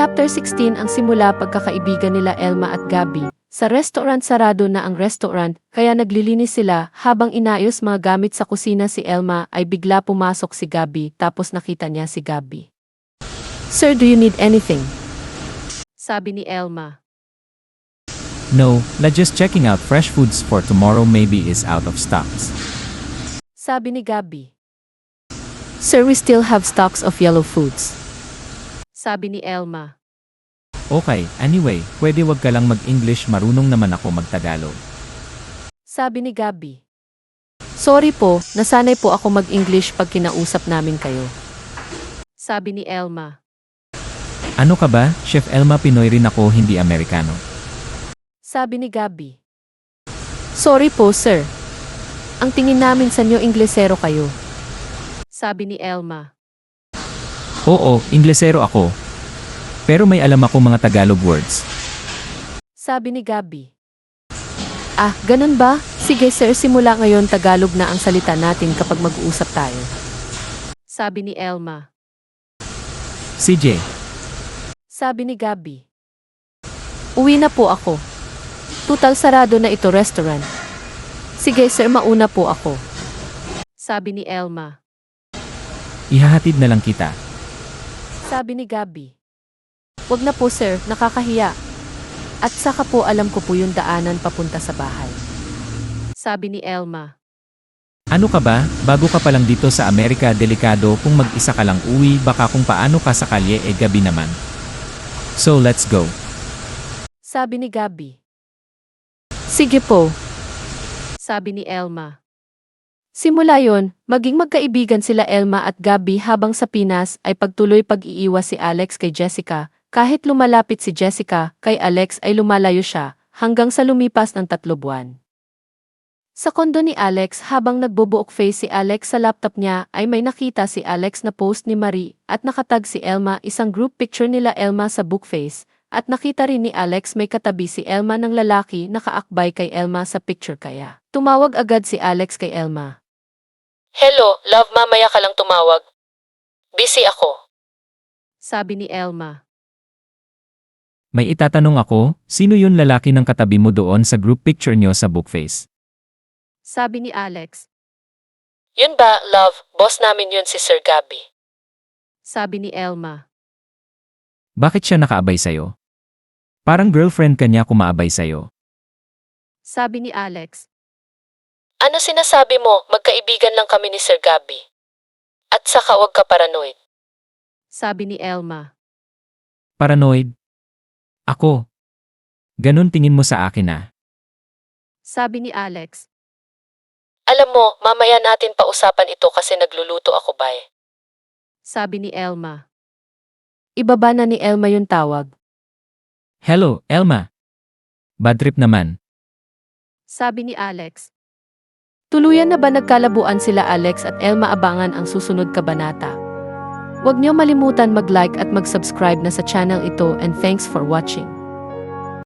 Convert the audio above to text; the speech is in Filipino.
Chapter 16 ang simula pagkakaibigan nila Elma at Gabby. Sa restaurant sarado na ang restaurant, kaya naglilinis sila habang inayos mga gamit sa kusina si Elma ay bigla pumasok si Gabby tapos nakita niya si Gabby. "Sir, do you need anything?" sabi ni Elma. No, just checking out fresh foods for tomorrow maybe is out of stocks. Sabi ni Gabby. "Sir, we still have stocks of yellow foods." Sabi ni Elma. Okay, anyway, pwede wag ka lang mag-English, marunong naman ako mag-Tagalog. Sabi ni Gabby. "Sorry po, nasanay po ako mag-English pag kinausap namin kayo." Sabi ni Elma. Ano ka ba, Chef Elma, Pinoy rin ako, hindi Amerikano. Sabi ni Gabby. "Sorry po, sir. Ang tingin namin sa inyo Inglesero kayo." Sabi ni Elma. Oo, Inglesero ako. Pero may alam ako mga Tagalog words. Sabi ni Gabby. "Ah, ganun ba? Sige sir, simula ngayon Tagalog na ang salita natin kapag mag-uusap tayo." Sabi ni Elma. CJ. Sabi ni Gabby. "Uwi na po ako. Tutal sarado na ito restaurant." "Sige sir, mauna po ako." Sabi ni Elma. Ihahatid na lang kita. Sabi ni Gabby. "Wag na po sir, nakakahiya. At saka po alam ko po yung daanan papunta sa bahay." Sabi ni Elma. Ano ka ba, bago ka pa lang dito sa Amerika, delikado kung mag-isa ka lang uwi, baka kung paano ka sa kalye gabi naman. So let's go. Sabi ni Gabby. "Sige po." Sabi ni Elma. Simula yon, maging magkaibigan sila Elma at Gabby habang sa Pinas ay pagtuloy pag-iiwas si Alex kay Jessica. Kahit lumalapit si Jessica, kay Alex ay lumalayo siya, hanggang sa lumipas ng 3 buwan. Sa kondo ni Alex, habang nagbubuok face si Alex sa laptop niya, ay may nakita si Alex na post ni Marie at nakatag si Elma, isang group picture nila Elma sa bookface, at nakita rin ni Alex may katabi si Elma ng lalaki nakaakbay kay Elma sa picture kaya. Tumawag agad si Alex kay Elma. "Hello, love, mamaya ka lang tumawag. Busy ako." Sabi ni Elma. May itatanong ako, sino yun lalaki ng katabi mo doon sa group picture nyo sa bookface? Sabi ni Alex. "Yun ba, love, boss namin yun si Sir Gabby." Sabi ni Elma. Bakit siya nakaabay sa'yo? Parang girlfriend ka niya kumaabay sa'yo. Sabi ni Alex. "Ano sinasabi mo? Magkaibigan lang kami ni Sir Gabby. At saka wag ka paranoid." Sabi ni Elma. Paranoid? Ako? Ganun tingin mo sa akin ah? Sabi ni Alex. "Alam mo, mamaya natin pausapan ito kasi nagluluto ako, bye." Sabi ni Elma. Ibaba na ni Elma yung tawag. Hello, Elma. Bad trip naman. Sabi ni Alex. Tuluyan na ba nagkalabuan sila Alex at Elma? Abangan ang susunod kabanata. Huwag niyo malimutan mag-like at mag-subscribe na sa channel ito, and thanks for watching.